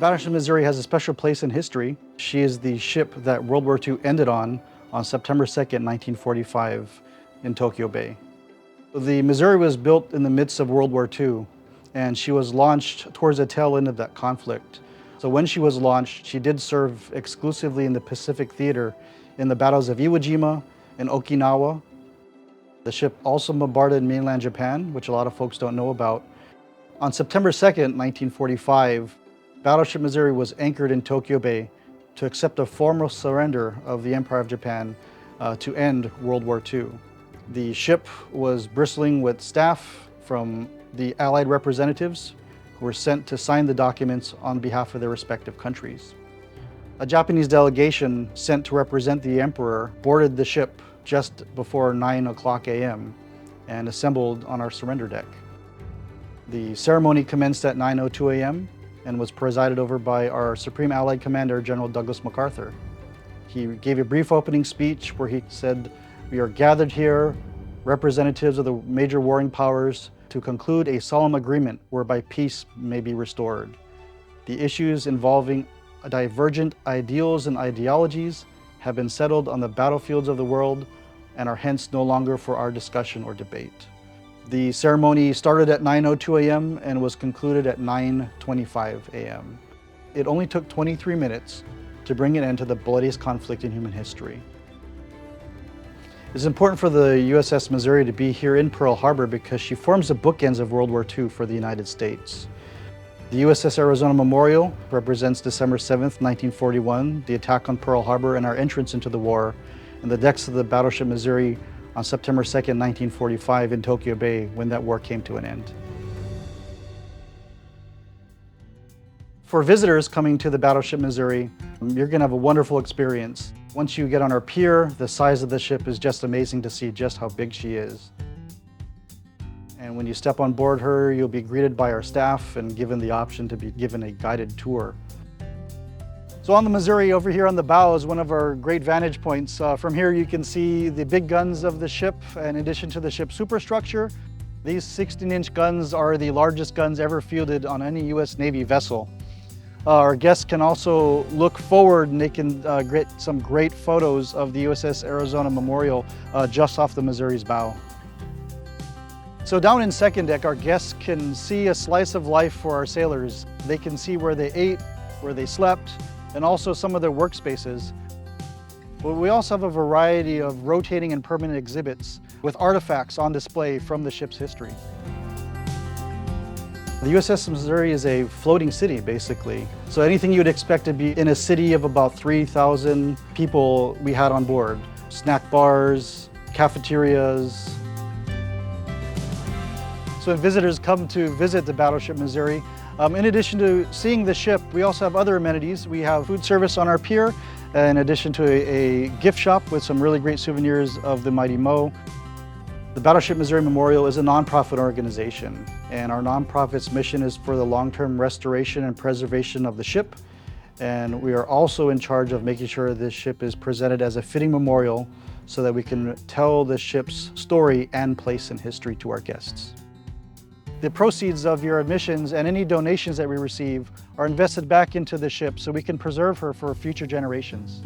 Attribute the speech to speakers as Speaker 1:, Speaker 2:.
Speaker 1: Battleship Missouri has a special place in history. She is the ship that World War II ended on September 2nd, 1945 in Tokyo Bay. The Missouri was built in the midst of World War II, and she was launched towards the tail end of that conflict. So when she was launched, she did serve exclusively in the Pacific Theater in the battles of Iwo Jima and Okinawa. The ship also bombarded mainland Japan, which a lot of folks don't know about. On September 2nd, 1945, Battleship Missouri was anchored in Tokyo Bay to accept a formal surrender of the Empire of Japan to end World War II. The ship was bristling with staff from the Allied representatives who were sent to sign the documents on behalf of their respective countries. A Japanese delegation sent to represent the Emperor boarded the ship just before 9:00 a.m. and assembled on our surrender deck. The ceremony commenced at 9:02 a.m. and was presided over by our Supreme Allied Commander, General Douglas MacArthur. He gave a brief opening speech where he said, "We are gathered here, representatives of the major warring powers, to conclude a solemn agreement whereby peace may be restored. The issues involving divergent ideals and ideologies have been settled on the battlefields of the world and are hence no longer for our discussion or debate." The ceremony started at 9:02 a.m. and was concluded at 9:25 a.m. It only took 23 minutes to bring an end to the bloodiest conflict in human history. It's important for the USS Missouri to be here in Pearl Harbor because she forms the bookends of World War II for the United States. The USS Arizona Memorial represents December 7th, 1941, the attack on Pearl Harbor and our entrance into the war, and the decks of the Battleship Missouri on September 2nd, 1945 in Tokyo Bay when that war came to an end. For visitors coming to the Battleship Missouri, you're going to have a wonderful experience. Once you get on our pier, the size of the ship is just amazing to see just how big she is. And when you step on board her, you'll be greeted by our staff and given the option to be given a guided tour. So on the Missouri, over here on the bow, is one of our great vantage points. From here you can see the big guns of the ship in addition to the ship's superstructure. These 16-inch guns are the largest guns ever fielded on any U.S. Navy vessel. Our guests can also look forward and they can get some great photos of the USS Arizona Memorial just off the Missouri's bow. So down in second deck, our guests can see a slice of life for our sailors. They can see where they ate, where they slept, and also some of their workspaces. But we also have a variety of rotating and permanent exhibits with artifacts on display from the ship's history. The USS Missouri is a floating city, basically. So anything you would expect to be in a city of about 3,000 people we had on board. Snack bars, cafeterias. So when visitors come to visit the Battleship Missouri, in addition to seeing the ship, we also have other amenities. We have food service on our pier, in addition to a gift shop with some really great souvenirs of the Mighty Mo. The Battleship Missouri Memorial is a nonprofit organization, and our nonprofit's mission is for the long-term restoration and preservation of the ship. And we are also in charge of making sure this ship is presented as a fitting memorial so that we can tell the ship's story and place in history to our guests. The proceeds of your admissions and any donations that we receive are invested back into the ship so we can preserve her for future generations.